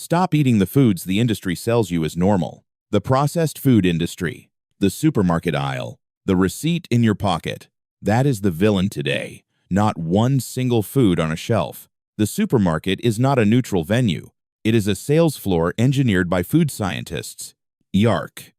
Stop eating the foods the industry sells you as normal. The processed food industry, the supermarket aisle, the receipt in your pocket. That is the villain today, not one single food on a shelf. The supermarket is not a neutral venue. It is a sales floor engineered by food scientists. IARC.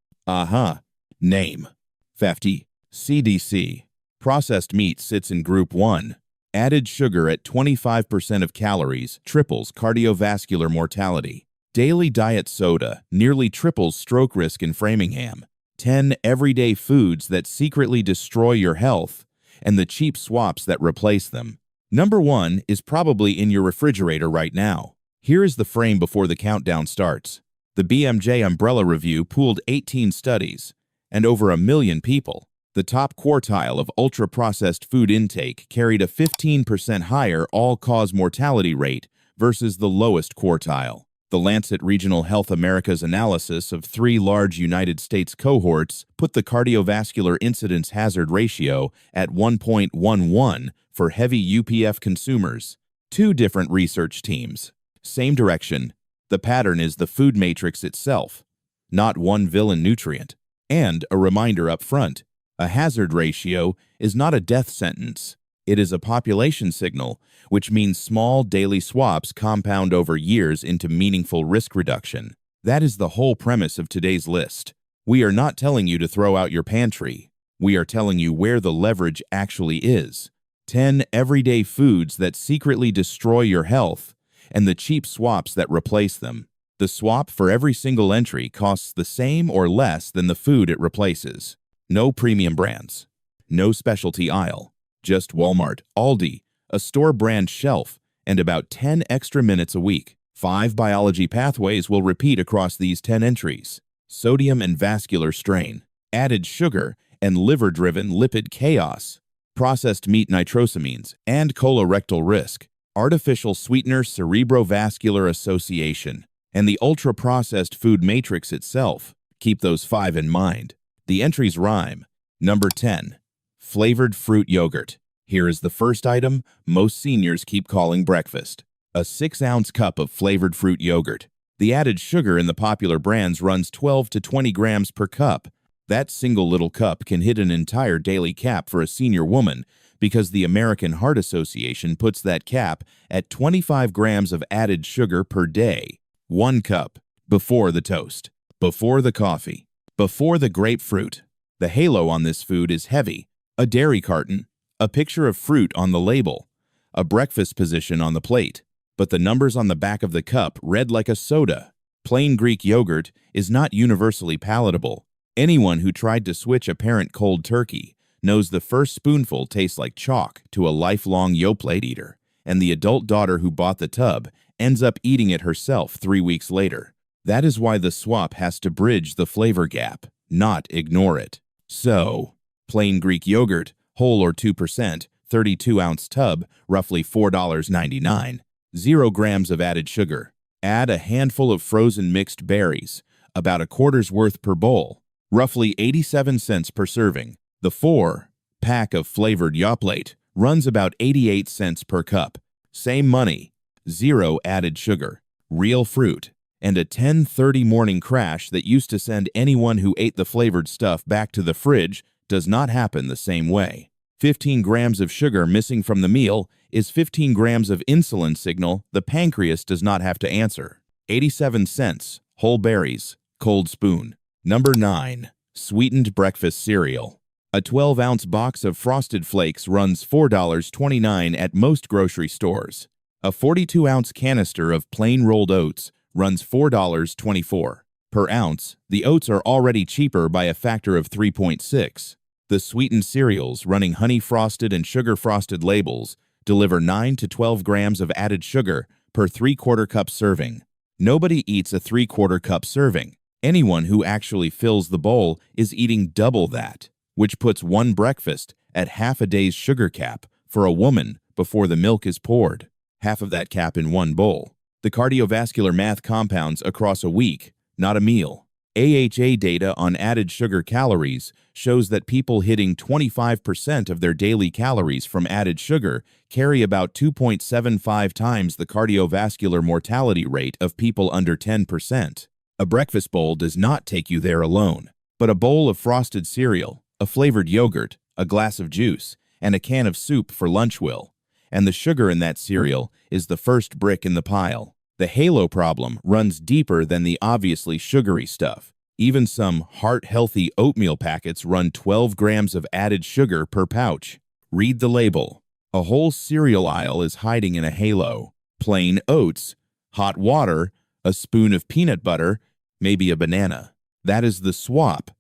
Name. 50. CDC. Processed meat sits in Group 1. Added sugar at 25% of calories triples cardiovascular mortality. Daily diet soda nearly triples stroke risk in Framingham. 10 everyday foods that secretly destroy your health and the cheap swaps that replace them. Number 1 is probably in your refrigerator right now. Here is the frame before the countdown starts. The BMJ Umbrella Review pooled 18 studies and over 1 million people. The top quartile of ultra-processed food intake carried a 15% higher all-cause mortality rate versus the lowest quartile. The Lancet Regional Health America's analysis of 3 large United States cohorts put the cardiovascular incidence hazard ratio at 1.11 for heavy UPF consumers. 2 different research teams. Same direction. The pattern is the food matrix itself, not one villain nutrient. And a reminder up front. A hazard ratio is not a death sentence. It is a population signal, which means small daily swaps compound over years into meaningful risk reduction. That is the whole premise of today's list. We are not telling you to throw out your pantry. We are telling you where the leverage actually is. 10 everyday foods that secretly destroy your health and the cheap swaps that replace them. The swap for every single entry costs the same or less than the food it replaces. No premium brands, no specialty aisle, just Walmart, Aldi, a store brand shelf, and about 10 extra minutes a week. 5 biology pathways will repeat across these 10 entries. Sodium and vascular strain, added sugar and liver-driven lipid chaos, processed meat nitrosamines and colorectal risk, artificial sweetener cerebrovascular association, and the ultra-processed food matrix itself. Keep those 5 in mind. The entries rhyme. Number 10. Flavored fruit yogurt. Here is the first item most seniors keep calling breakfast. A 6-ounce cup of flavored fruit yogurt. The added sugar in the popular brands runs 12 to 20 grams per cup. That single little cup can hit an entire daily cap for a senior woman because the American Heart Association puts that cap at 25 grams of added sugar per day. 1 cup. Before the toast. Before the coffee. Before the grapefruit. The halo on this food is heavy. A dairy carton, a picture of fruit on the label, a breakfast position on the plate, but the numbers on the back of the cup read like a soda. Plain Greek yogurt is not universally palatable. Anyone who tried to switch a parent cold turkey knows the first spoonful tastes like chalk to a lifelong Yoplait eater, and the adult daughter who bought the tub ends up eating it herself 3 weeks later. That is why the swap has to bridge the flavor gap, not ignore it. So, plain Greek yogurt, whole or 2%, 32-ounce tub, roughly $4.99, 0 grams of added sugar. Add a handful of frozen mixed berries, about a quarter's worth per bowl, roughly 87 cents per serving. The 4-pack of flavored Yoplait runs about 88 cents per cup. Same money, 0 added sugar, real fruit, and a 10:30 morning crash that used to send anyone who ate the flavored stuff back to the fridge does not happen the same way. 15 grams of sugar missing from the meal is 15 grams of insulin signal the pancreas does not have to answer. 87 cents, whole berries, cold spoon. Number 9. Sweetened breakfast cereal. A 12-ounce box of Frosted Flakes runs $4.29 at most grocery stores. A 42-ounce canister of plain rolled oats runs $4.24 per ounce. The oats are already cheaper by a factor of 3.6. The sweetened cereals running honey frosted and sugar frosted labels deliver 9 to 12 grams of added sugar per 3/4 cup serving. Nobody eats a 3/4 cup serving. Anyone who actually fills the bowl is eating double that, which puts one breakfast at half a day's sugar cap for a woman before the milk is poured. Half of that cap in one bowl. The cardiovascular math compounds across a week, not a meal. AHA data on added sugar calories shows that people hitting 25% of their daily calories from added sugar carry about 2.75 times the cardiovascular mortality rate of people under 10%. A breakfast bowl does not take you there alone, but a bowl of frosted cereal, a flavored yogurt, a glass of juice, and a can of soup for lunch will. And the sugar in that cereal is the first brick in the pile. The halo problem runs deeper than the obviously sugary stuff. Even some heart-healthy oatmeal packets run 12 grams of added sugar per pouch. Read the label. A whole cereal aisle is hiding in a halo. Plain oats, hot water, a spoon of peanut butter, maybe a banana. That is the swap,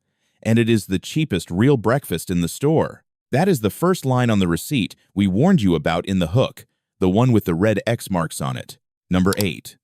and it is the cheapest real breakfast in the store. That is the first line on the receipt we warned you about in the hook, the one with the red X marks on it. Number 8.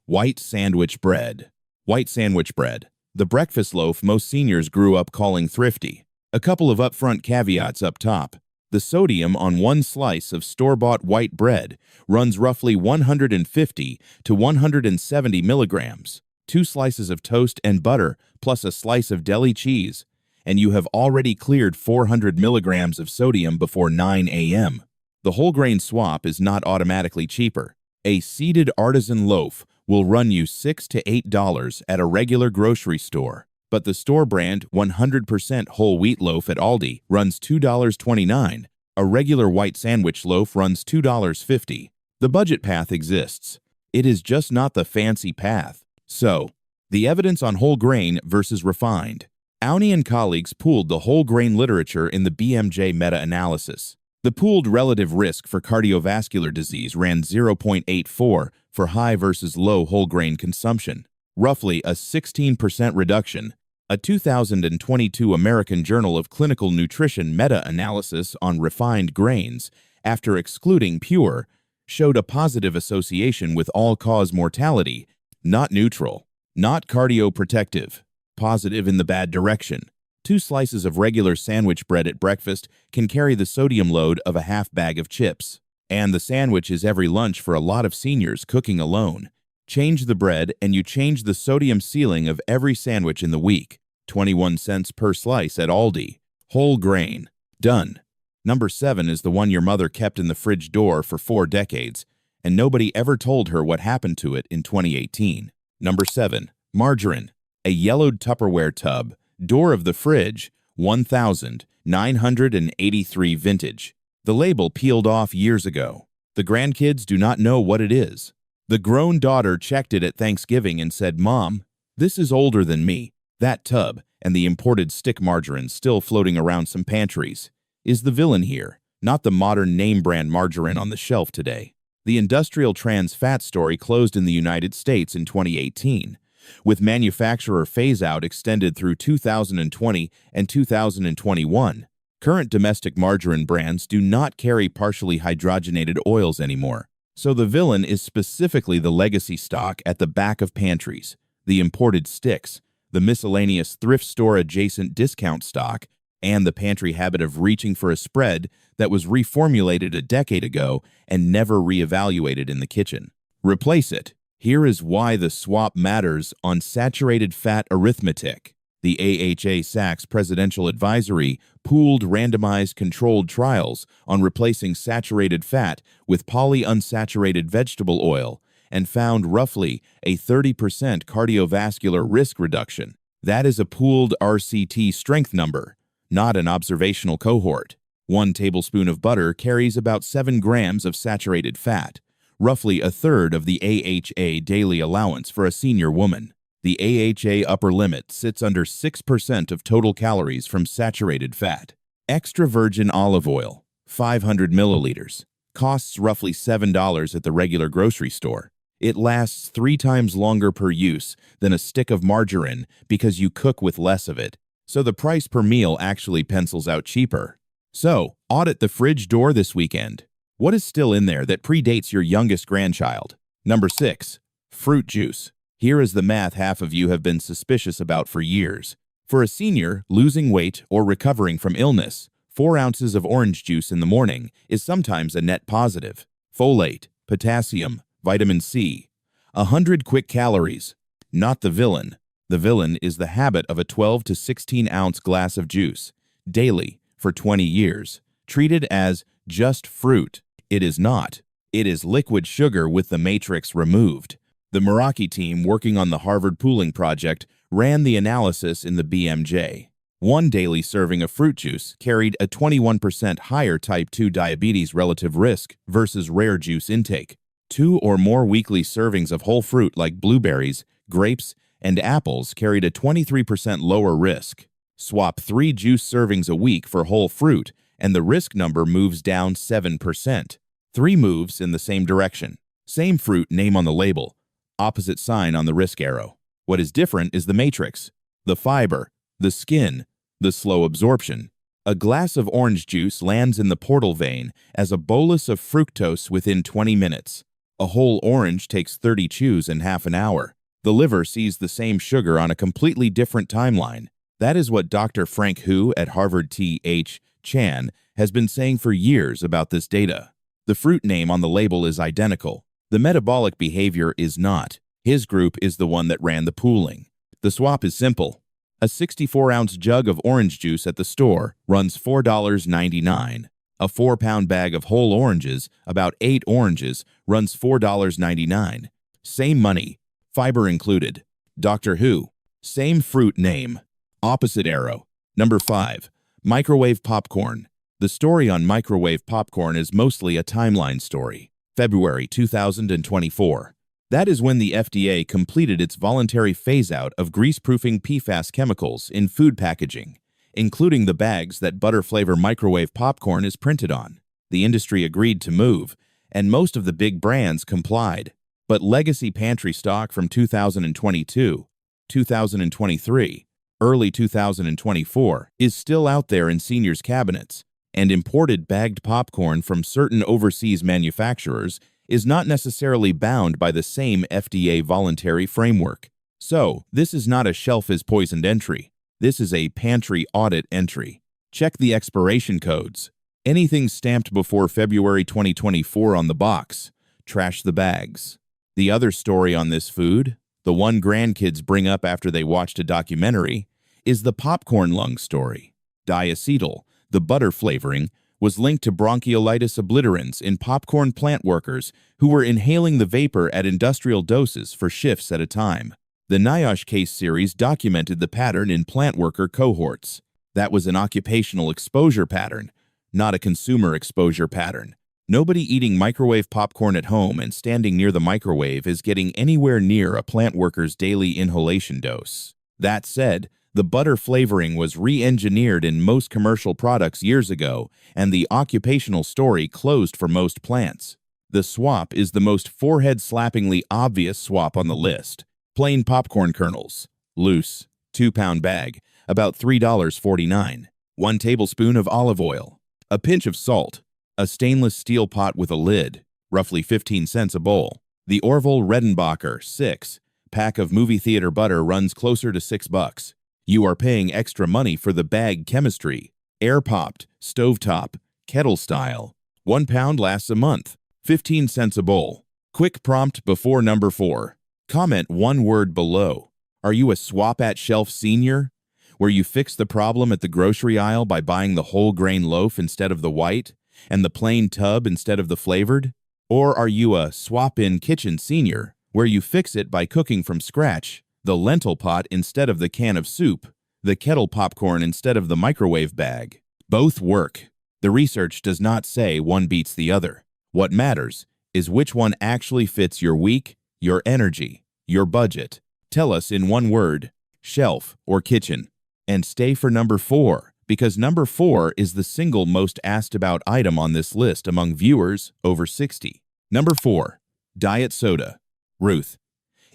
White sandwich bread. White sandwich bread, the breakfast loaf most seniors grew up calling thrifty. A couple of upfront caveats up top. The sodium on one slice of store-bought white bread runs roughly 150 to 170 milligrams. 2 slices of toast and butter plus a slice of deli cheese, and you have already cleared 400 milligrams of sodium before 9 a.m. The whole grain swap is not automatically cheaper. A seeded artisan loaf will run you $6 to $8 at a regular grocery store, but the store brand 100% whole wheat loaf at Aldi runs $2.29. A regular white sandwich loaf runs $2.50. The budget path exists. It is just not the fancy path. So, the evidence on whole grain versus refined. Auni and colleagues pooled the whole grain literature in the BMJ meta-analysis. The pooled relative risk for cardiovascular disease ran 0.84 for high versus low whole grain consumption, roughly a 16% reduction. A 2022 American Journal of Clinical Nutrition meta-analysis on refined grains, after excluding pure, showed a positive association with all-cause mortality, not neutral, not cardioprotective, positive in the bad direction. 2 slices of regular sandwich bread at breakfast can carry the sodium load of a half bag of chips. And the sandwich is every lunch for a lot of seniors cooking alone. Change the bread and you change the sodium ceiling of every sandwich in the week. 21 cents per slice at Aldi. Whole grain. Done. Number 7 is the one your mother kept in the fridge door for 4 decades, and nobody ever told her what happened to it in 2018. Number 7. Margarine. A yellowed Tupperware tub. Door of the fridge. 1983 vintage. The label peeled off years ago. The grandkids do not know what it is. The grown daughter checked it at Thanksgiving and said, "Mom, this is older than me." That tub, and the imported stick margarine still floating around some pantries, is the villain here, not the modern name-brand margarine on the shelf today. The industrial trans fat story closed in the United States in 2018, with manufacturer phase-out extended through 2020 and 2021. Current domestic margarine brands do not carry partially hydrogenated oils anymore, so the villain is specifically the legacy stock at the back of pantries, the imported sticks, the miscellaneous thrift store adjacent discount stock, and the pantry habit of reaching for a spread that was reformulated a decade ago and never reevaluated in the kitchen. Replace it. Here is why the swap matters on saturated fat arithmetic. The AHA-SACS Presidential Advisory pooled randomized controlled trials on replacing saturated fat with polyunsaturated vegetable oil and found roughly a 30% cardiovascular risk reduction. That is a pooled RCT strength number, not an observational cohort. 1 tablespoon of butter carries about 7 grams of saturated fat, roughly a third of the AHA daily allowance for a senior woman. The AHA upper limit sits under 6% of total calories from saturated fat. Extra virgin olive oil, 500 milliliters, costs roughly $7 at the regular grocery store. It lasts 3 times longer per use than a stick of margarine because you cook with less of it, so the price per meal actually pencils out cheaper. So, audit the fridge door this weekend. What is still in there that predates your youngest grandchild? Number 6. Fruit juice. Here is the math half of you have been suspicious about for years. For a senior, losing weight or recovering from illness, 4 ounces of orange juice in the morning is sometimes a net positive. Folate, potassium, vitamin C. 100 quick calories. Not the villain. The villain is the habit of a 12 to 16 ounce glass of juice, daily, for 20 years, treated as just fruit. It is not. It is liquid sugar with the matrix removed. The Meraki team working on the Harvard pooling project ran the analysis in the BMJ. One daily serving of fruit juice carried a 21% higher type 2 diabetes relative risk versus rare juice intake. 2 or more weekly servings of whole fruit like blueberries, grapes, and apples carried a 23% lower risk. Swap 3 juice servings a week for whole fruit, and the risk number moves down 7%. 3 moves in the same direction. Same fruit name on the label, opposite sign on the risk arrow. What is different is the matrix, the fiber, the skin, the slow absorption. A glass of orange juice lands in the portal vein as a bolus of fructose within 20 minutes. A whole orange takes 30 chews in half an hour. The liver sees the same sugar on a completely different timeline. That is what Dr. Frank Hu at Harvard T.H. Chan has been saying for years about this data. The fruit name on the label is identical. The metabolic behavior is not. His group is the one that ran the pooling. The swap is simple. A 64-ounce jug of orange juice at the store runs $4.99. A 4-pound bag of whole oranges, about 8 oranges, runs $4.99. Same money, fiber included. Dr. Hu, same fruit name. Opposite arrow. Number 5. Microwave popcorn. The story on microwave popcorn is mostly a timeline story. February 2024. That is when the FDA completed its voluntary phase-out of grease-proofing PFAS chemicals in food packaging, including the bags that butter-flavor microwave popcorn is printed on. The industry agreed to move, and most of the big brands complied. But legacy pantry stock from 2022, 2023, early 2024 is still out there in seniors' cabinets, and imported bagged popcorn from certain overseas manufacturers is not necessarily bound by the same FDA voluntary framework. So, this is not a shelf is poisoned entry. This is a pantry audit entry. Check the expiration codes. Anything stamped before February 2024 on the box, trash the bags. The other story on this food, the one grandkids bring up after they watched a documentary, is the popcorn lung story. Diacetyl, the butter flavoring, was linked to bronchiolitis obliterans in popcorn plant workers who were inhaling the vapor at industrial doses for shifts at a time. The NIOSH case series documented the pattern in plant worker cohorts. That was an occupational exposure pattern, not a consumer exposure pattern. Nobody eating microwave popcorn at home and standing near the microwave is getting anywhere near a plant worker's daily inhalation dose. That said, the butter flavoring was re-engineered in most commercial products years ago, and the occupational story closed for most plants. The swap is the most forehead-slappingly obvious swap on the list. Plain popcorn kernels, loose, 2-pound bag, about $3.49. 1 tablespoon of olive oil. A pinch of salt. A stainless steel pot with a lid, roughly 15 cents a bowl. The Orville Redenbacher 6 pack of movie theater butter runs closer to $6. You are paying extra money for the bag chemistry. Air-popped, stovetop, kettle style. 1 pound lasts a month. 15 cents a bowl. Quick prompt before number 4. Comment 1 word below. Are you a swap-at-shelf senior, where you fix the problem at the grocery aisle by buying the whole grain loaf instead of the white, and the plain tub instead of the flavored? Or are you a swap-in kitchen senior, where you fix it by cooking from scratch, the lentil pot instead of the can of soup, the kettle popcorn instead of the microwave bag? Both work. The research does not say one beats the other. What matters is which one actually fits your week, your energy, your budget. Tell us in 1 word, shelf or kitchen. And stay for number 4, because number 4 is the single most asked about item on this list among viewers over 60. Number 4, diet soda. Ruth.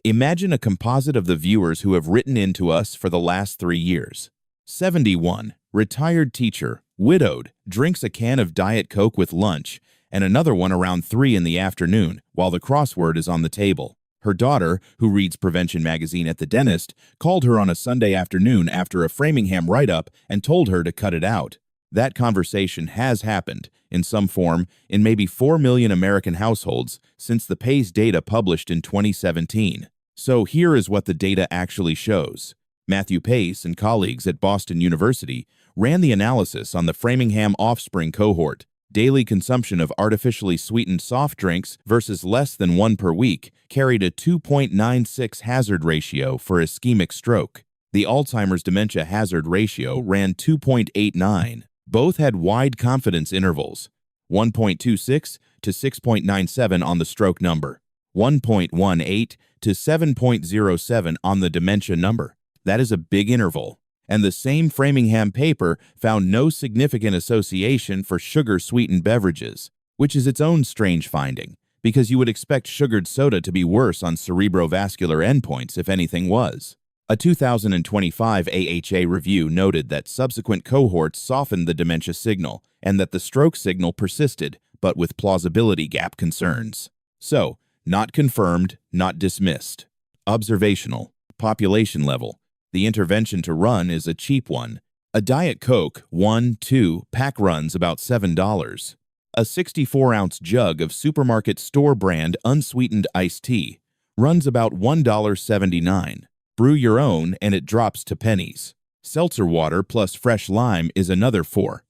Imagine a composite of the viewers who have written in to us for the last 3 years. 71, retired teacher, widowed, drinks a can of Diet Coke with lunch, and another one around 3 in the afternoon while the crossword is on the table. Her daughter, who reads Prevention magazine at the dentist, called her on a Sunday afternoon after a Framingham write-up and told her to cut it out. That conversation has happened, in some form, in maybe 4 million American households since the PACE data published in 2017. So here is what the data actually shows. Matthew Pace and colleagues at Boston University ran the analysis on the Framingham offspring cohort. Daily consumption of artificially sweetened soft drinks versus less than one per week carried a 2.96 hazard ratio for ischemic stroke. The Alzheimer's dementia hazard ratio ran 2.89. Both had wide confidence intervals, 1.26 to 6.97 on the stroke number, 1.18 to 7.07 on the dementia number. That is a big interval. And the same Framingham paper found no significant association for sugar-sweetened beverages, which is its own strange finding, because you would expect sugared soda to be worse on cerebrovascular endpoints if anything was. A 2025 AHA review noted that subsequent cohorts softened the dementia signal and that the stroke signal persisted, but with plausibility gap concerns. So, not confirmed, not dismissed. Observational, population level. The intervention to run is a cheap one. A Diet Coke 1-2 pack runs about $7. A 64-ounce jug of supermarket store brand unsweetened iced tea runs about $1.79. Brew your own and it drops to pennies. Seltzer water plus fresh lime is another $4.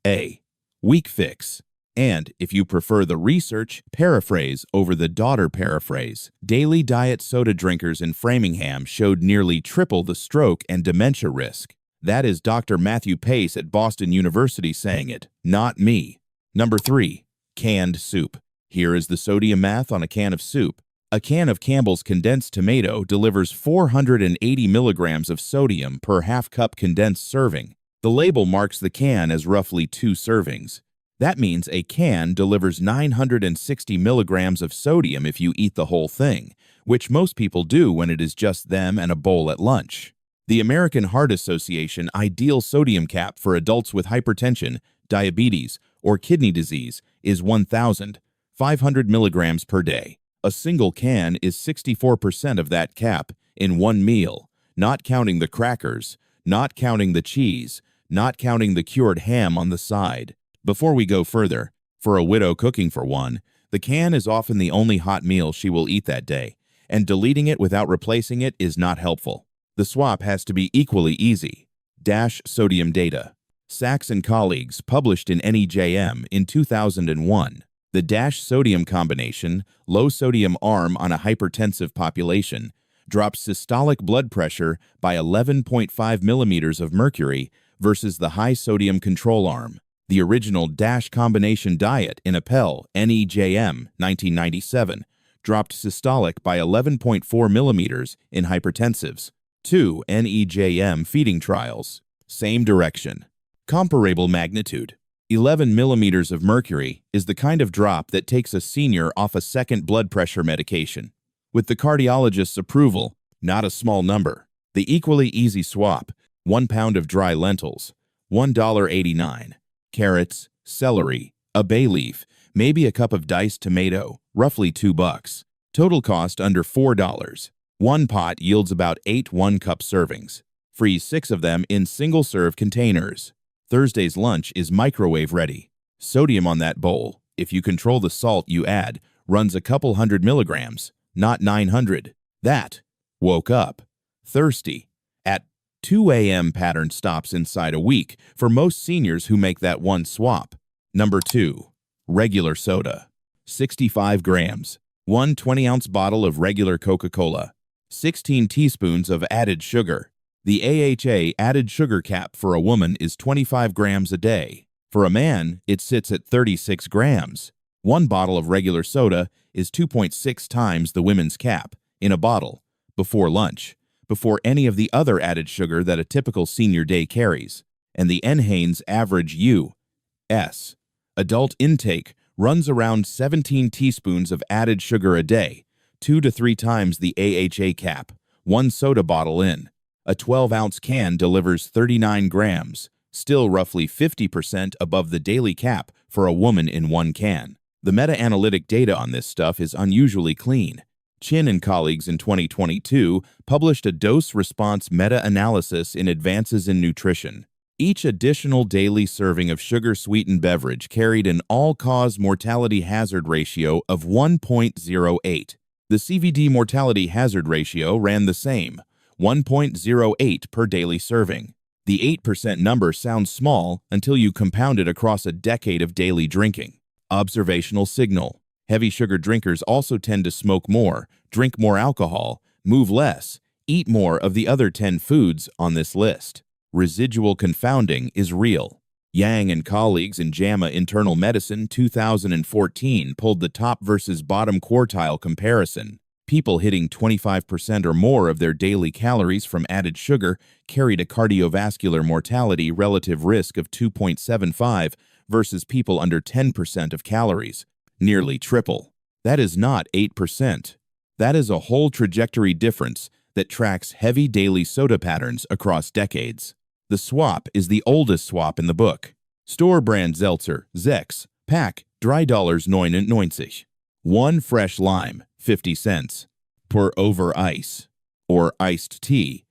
A weak fix. And, if you prefer the research, paraphrase over the daughter paraphrase, daily diet soda drinkers in Framingham showed nearly triple the stroke and dementia risk. That is Dr. Matthew Pace at Boston University saying it, not me. Number 3. Canned soup. Here is the sodium math on a can of soup. A can of Campbell's condensed tomato delivers 480 milligrams of sodium per half-cup condensed serving. The label marks the can as roughly 2 servings. That means a can delivers 960 milligrams of sodium if you eat the whole thing, which most people do when it is just them and a bowl at lunch. The American Heart Association ideal sodium cap for adults with hypertension, diabetes, or kidney disease is 1,500 milligrams per day. A single can is 64% of that cap in one meal, not counting the crackers, not counting the cheese, not counting the cured ham on the side. Before we go further, for a widow cooking for one, the can is often the only hot meal she will eat that day, and deleting it without replacing it is not helpful. The swap has to be equally easy. Dash sodium data. Sachs and colleagues published in NEJM in 2001. The dash sodium combination, low sodium arm on a hypertensive population, drops systolic blood pressure by 11.5 millimeters of mercury versus the high sodium control arm. The original dash combination diet in Appel, NEJM, 1997, dropped systolic by 11.4 millimeters in hypertensives. 2 NEJM feeding trials. Same direction. Comparable magnitude. 11 millimeters of mercury is the kind of drop that takes a senior off a second blood pressure medication. With the cardiologist's approval, not a small number. The equally easy swap. 1 pound of dry lentils, $1.89. Carrots, celery, a bay leaf, maybe a cup of diced tomato, roughly $2. Total cost under $4. One pot yields about 8 one-cup servings. Freeze 6 of them in single-serve containers. Thursday's lunch is microwave ready. Sodium on that bowl, if you control the salt you add, runs a couple hundred milligrams, not 900. That woke up thirsty. At 2 a.m. pattern stops inside a week for most seniors who make that one swap. Number 2. Regular soda. 65 grams. 1 20-ounce bottle of regular Coca-Cola. 16 teaspoons of added sugar. The AHA added sugar cap for a woman is 25 grams a day. For a man, it sits at 36 grams. 1 bottle of regular soda is 2.6 times the women's cap in a bottle before lunch, before any of the other added sugar that a typical senior day carries. And the NHANES average U.S. adult intake runs around 17 teaspoons of added sugar a day, 2 to 3 times the AHA cap, 1 soda bottle in. A 12-ounce can delivers 39 grams, still roughly 50% above the daily cap for a woman in 1 can. The meta-analytic data on this stuff is unusually clean. Chin and colleagues in 2022 published a dose-response meta-analysis in Advances in Nutrition. Each additional daily serving of sugar-sweetened beverage carried an all-cause mortality hazard ratio of 1.08. The CVD mortality hazard ratio ran the same, 1.08 per daily serving. The 8% number sounds small until you compound it across a decade of daily drinking. Observational signal. Heavy sugar drinkers also tend to smoke more, drink more alcohol, move less, eat more of the other 10 foods on this list. Residual confounding is real. Yang and colleagues in JAMA Internal Medicine 2014 pulled the top versus bottom quartile comparison. People hitting 25% or more of their daily calories from added sugar carried a cardiovascular mortality relative risk of 2.75 versus people under 10% of calories, nearly triple. That is not 8%. That is a whole trajectory difference that tracks heavy daily soda patterns across decades. The swap is the oldest swap in the book. Store brand Seltzer, 6, pack, $3,99. One fresh lime, 50 cents. Pour over ice, or iced tea.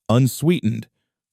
Unsweetened,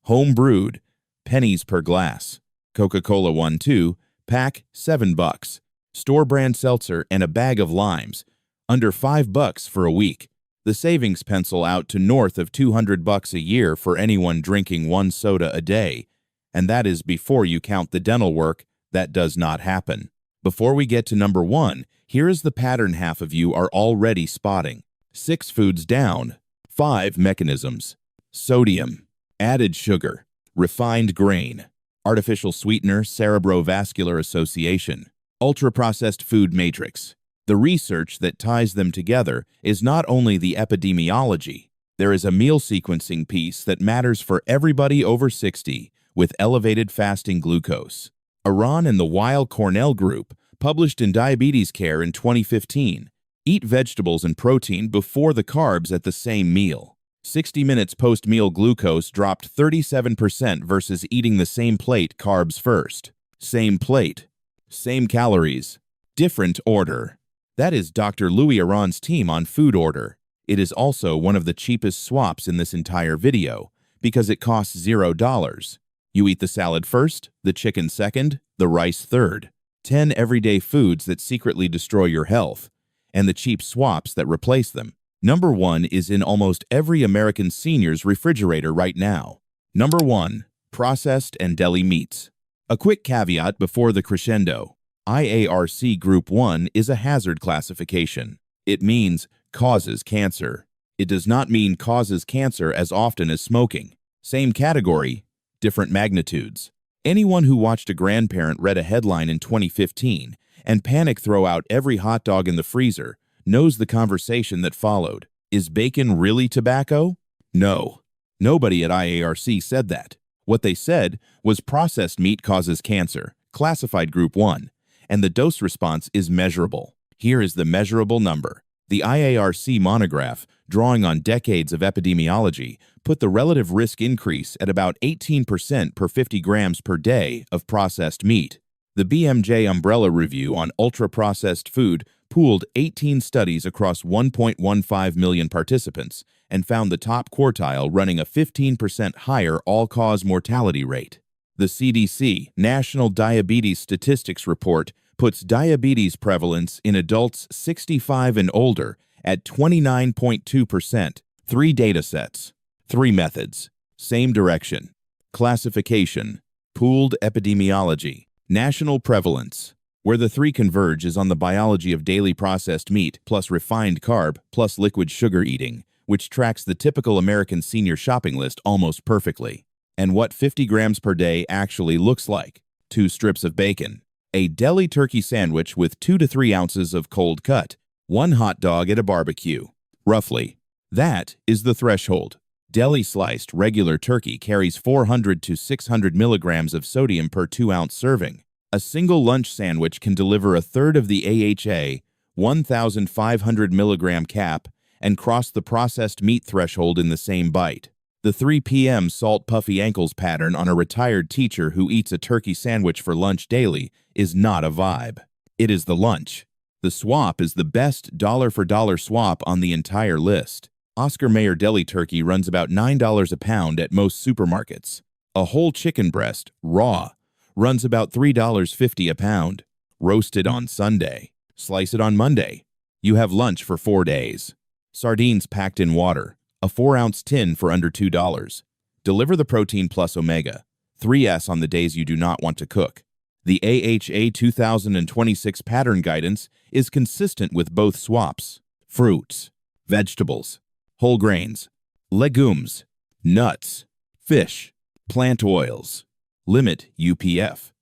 home brewed, pennies per glass. Coca-Cola 1-2, pack, $7. Store brand seltzer and a bag of limes, under $5 for a week. The savings pencil out to north of $200 a year for anyone drinking one soda a day, and that is before you count the dental work that does not happen. Before we get to number 1, here is the pattern half of you are already spotting. 6 foods down, 5 mechanisms. Sodium, added sugar, refined grain, artificial sweetener cerebrovascular association, ultra-processed food matrix. The research that ties them together is not only the epidemiology. There is a meal sequencing piece that matters for everybody over 60 with elevated fasting glucose. Iran and the Weil Cornell Group published in Diabetes Care in 2015. Eat vegetables and protein before the carbs at the same meal. 60 minutes post-meal glucose dropped 37% versus eating the same plate carbs first. Same plate, same calories, different order. That is Dr. Louis Aron's team on Food Order. It is also one of the cheapest swaps in this entire video because it costs $0. You eat the salad first, the chicken second, the rice third. 10 everyday foods that secretly destroy your health, and the cheap swaps that replace them. Number 1 is in almost every American senior's refrigerator right now. Number 1, processed and deli meats. A quick caveat before the crescendo. IARC Group 1 is a hazard classification. It means causes cancer. It does not mean causes cancer as often as smoking. Same category, different magnitudes. Anyone who watched a grandparent read a headline in 2015 and panic throw out every hot dog in the freezer knows the conversation that followed. Is bacon really tobacco? No. Nobody at IARC said that. What they said was processed meat causes cancer, classified Group 1, and the dose response is measurable. Here is the measurable number. The IARC monograph, drawing on decades of epidemiology, put the relative risk increase at about 18% per 50 grams per day of processed meat. The BMJ Umbrella Review on ultra-processed food pooled 18 studies across 1.15 million participants and found the top quartile running a 15% higher all-cause mortality rate. The CDC National Diabetes Statistics Report puts diabetes prevalence in adults 65 and older at 29.2%. 3 data sets, 3 methods, same direction. Classification, pooled epidemiology, national prevalence. Where the 3 converge is on the biology of daily processed meat plus refined carb plus liquid sugar eating, which tracks the typical American senior shopping list almost perfectly. And what 50 grams per day actually looks like. 2 strips of bacon, a deli turkey sandwich with 2 to 3 ounces of cold cut, 1 hot dog at a barbecue. Roughly. That is the threshold. Deli sliced regular turkey carries 400 to 600 milligrams of sodium per 2-ounce serving. A single lunch sandwich can deliver a third of the AHA, 1,500 milligram cap, and cross the processed meat threshold in the same bite. The 3 p.m. salt puffy ankles pattern on a retired teacher who eats a turkey sandwich for lunch daily is not a vibe. It is the lunch. The swap is the best dollar-for-dollar swap on the entire list. Oscar Mayer deli turkey runs about $9 a pound at most supermarkets. A whole chicken breast, raw, runs about $3.50 a pound. Roast it on Sunday. Slice it on Monday. You have lunch for 4 days. Sardines packed in water, a 4-ounce tin for under $2. Deliver the protein plus omega, 3S on the days you do not want to cook. The AHA 2026 pattern guidance is consistent with both swaps: fruits, vegetables, whole grains, legumes, nuts, fish, plant oils. Limit UPF.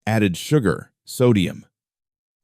Added sugar, sodium.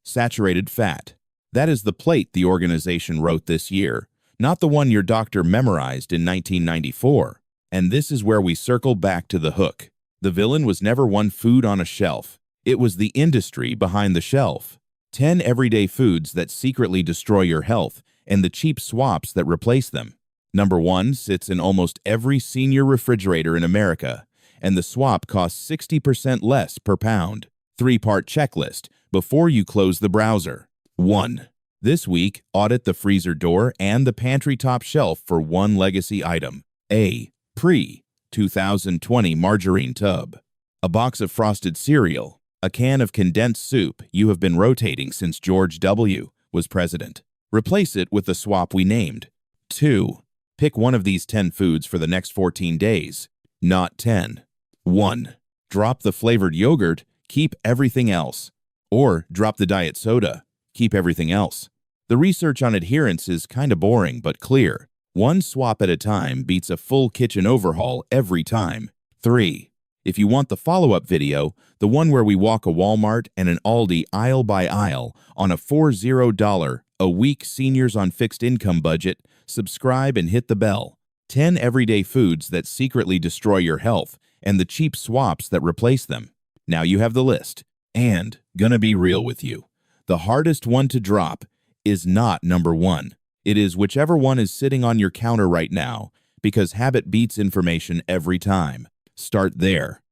Saturated fat. That is the plate the organization wrote this year, not the one your doctor memorized in 1994. And this is where we circle back to the hook. The villain was never one food on a shelf. It was the industry behind the shelf. 10 everyday foods that secretly destroy your health and the cheap swaps that replace them. Number 1 sits in almost every senior refrigerator in America, and the swap costs 60% less per pound. 3-part checklist before you close the browser. 1. This week, audit the freezer door and the pantry top shelf for one legacy item. A. Pre-2020 margarine tub. A box of frosted cereal. A can of condensed soup you have been rotating since George W. was president. Replace it with the swap we named. 2. Pick one of these 10 foods for the next 14 days, not 10. 1. Drop the flavored yogurt, keep everything else. Or drop the diet soda, keep everything else. The research on adherence is kinda boring but clear. One swap at a time beats a full kitchen overhaul every time. 3. If you want the follow-up video, the one where we walk a Walmart and an Aldi aisle by aisle on a $40 a week seniors on fixed income budget, subscribe and hit the bell. 10 everyday foods that secretly destroy your health and the cheap swaps that replace them. Now you have the list. And, gonna be real with you, the hardest one to drop is not number 1. It is whichever one is sitting on your counter right now, because habit beats information every time. Start there.